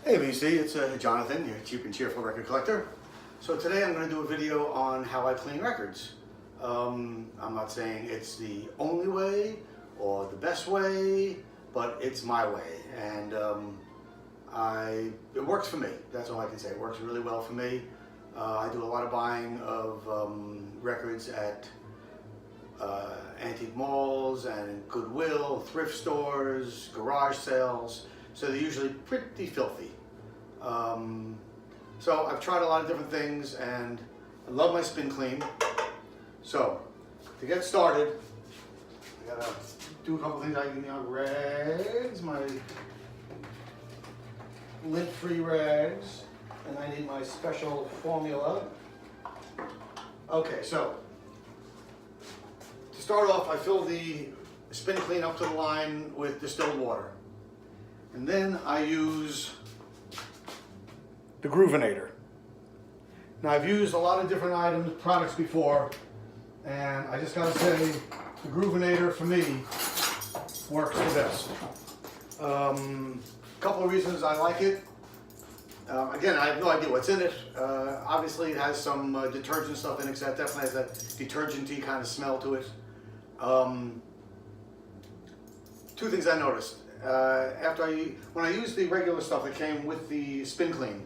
Hey VC, it's Jonathan, your cheap and cheerful record collector. So today I'm going to do a video on how I clean records. I'm not saying it's the only way or the best way, but it's my way, and it works for me. That's all I can say. It works really well for me. I do a lot of buying of records at antique malls and Goodwill, thrift stores, garage sales. So they're usually pretty filthy. So I've tried a lot of different things and I love my spin clean. So to get started, I gotta do a couple things. I need my rags, my lint-free rags, and I need my special formula. Okay, so to start off, I fill the spin clean up to the line with distilled water. And then I use the Groovinator. Now I've used a lot of different products before, and I just gotta say, the Groovinator for me works the best. A couple of reasons I like it. Again, I have no idea what's in it. Obviously it has some detergent stuff in it, because that definitely has that detergent-y kind of smell to it. Two things I noticed. When I used the regular stuff that came with the spin clean,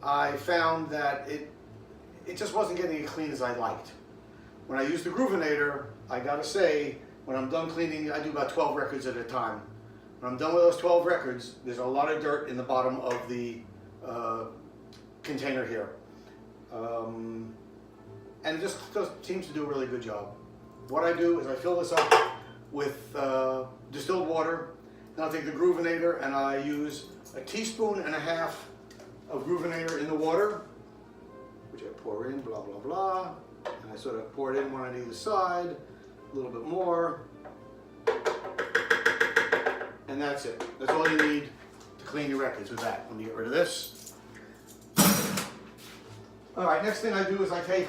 I found that it just wasn't getting as clean as I liked. When I used the Groovinator, I gotta say, when I'm done cleaning, I do about 12 records at a time. When I'm done with those 12 records, there's a lot of dirt in the bottom of the container here. And it just seems to do a really good job. What I do is I fill this up with distilled water. Then I'll take the Groovinator and I use a teaspoon and a half of Groovinator in the water, which I pour in, blah, blah, blah. And I sort of pour it in one on either side, a little bit more. And that's it. That's all you need to clean your records with that. Let me get rid of this. All right, next thing I do is I take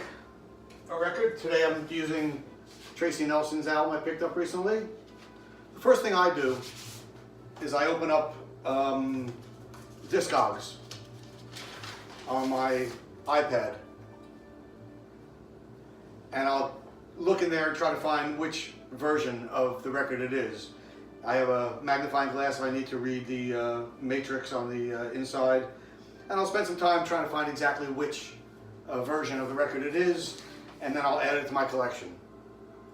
a record. Today I'm using Tracy Nelson's album I picked up recently. The first thing I do is I open up Discogs on my iPad, and I'll look in there and try to find which version of the record it is. I have a magnifying glass if I need to read the matrix on the inside, and I'll spend some time trying to find exactly which version of the record it is, and then I'll add it to my collection.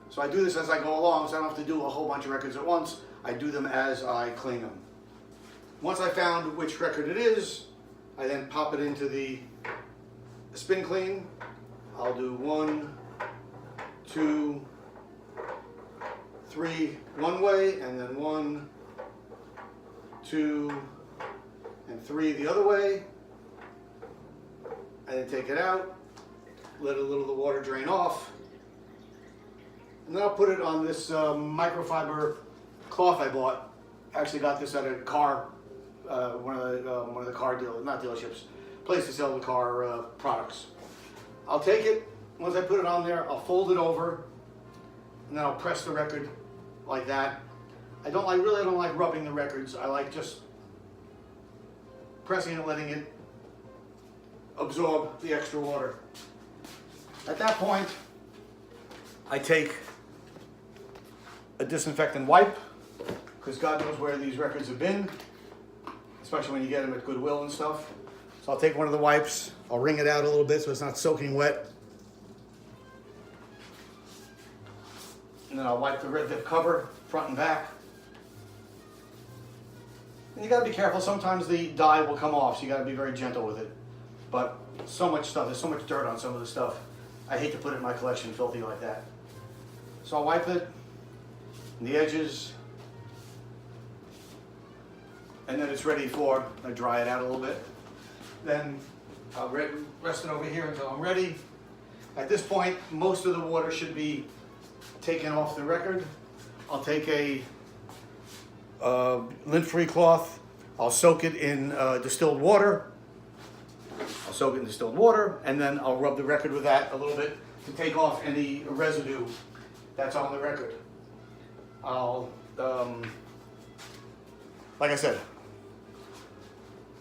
So I do this as I go along, so I don't have to do a whole bunch of records at once. I do them as I clean them. Once I found which record it is, I then pop it into the spin clean. I'll do 1, 2, 3 one way, and then 1, 2, and 3 the other way. And then take it out, let a little of the water drain off. And then I'll put it on this microfiber cloth I bought. I actually got this at a car, one of the car dealerships, place to sell the car products. I'll take it, once I put it on there, I'll fold it over, and then I'll press the record like that. I really don't like rubbing the records. I like just pressing it, letting it absorb the extra water. At that point, I take a disinfectant wipe, because God knows where these records have been, especially when you get them at Goodwill and stuff. So I'll take one of the wipes, I'll wring it out a little bit so it's not soaking wet. And then I'll wipe the cover, front and back. And you gotta be careful, sometimes the dye will come off, so you gotta be very gentle with it. But so much stuff, there's so much dirt on some of the stuff. I hate to put it in my collection filthy like that. So I'll wipe it, and the edges, and then it's ready for, I dry it out a little bit. Then I'll rest it over here until I'm ready. At this point, most of the water should be taken off the record. I'll take a lint-free cloth. I'll soak it in distilled water. And then I'll rub the record with that a little bit to take off any residue that's on the record. I'll, like I said,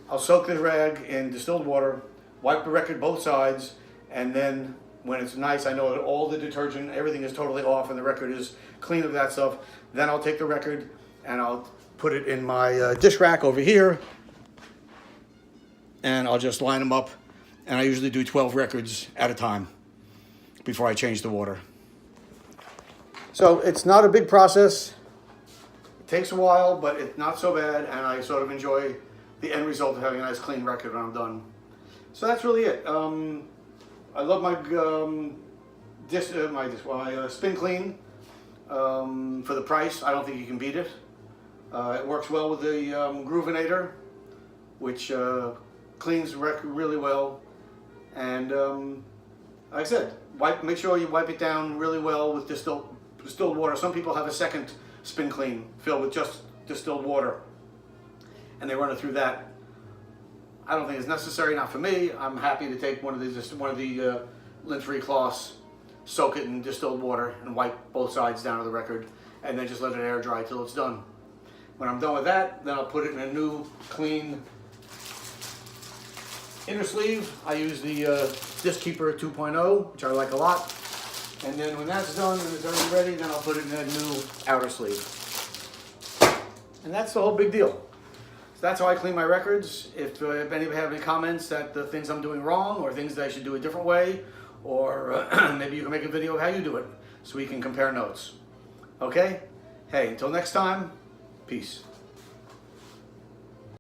I'll soak the rag in distilled water, wipe the record both sides, and then when it's nice, I know that all the detergent, everything is totally off and the record is clean of that stuff. Then I'll take the record and I'll put it in my dish rack over here, and I'll just line them up. And I usually do 12 records at a time before I change the water. So it's not a big process. It takes a while, but it's not so bad, and I sort of enjoy the end result of having a nice clean record when I'm done. So that's really it. I love my spin clean for the price. I don't think you can beat it. It works well with the Groovinator, which cleans the record really well. And like I said, make sure you wipe it down really well with distilled water. Some people have a second spin clean filled with just distilled water, and they run it through that. I don't think it's necessary, not for me. I'm happy to take one of the lint-free cloths, soak it in distilled water, and wipe both sides down of the record, and then just let it air dry till it's done. When I'm done with that, then I'll put it in a new, clean inner sleeve. I use the Disc Keeper 2.0, which I like a lot. And then when that's done and it's already ready, then I'll put it in a new outer sleeve. And that's the whole big deal. So that's how I clean my records. If anybody have any comments that the things I'm doing wrong, or things that I should do a different way, or maybe you can make a video of how you do it so we can compare notes. Okay? Hey, until next time, peace.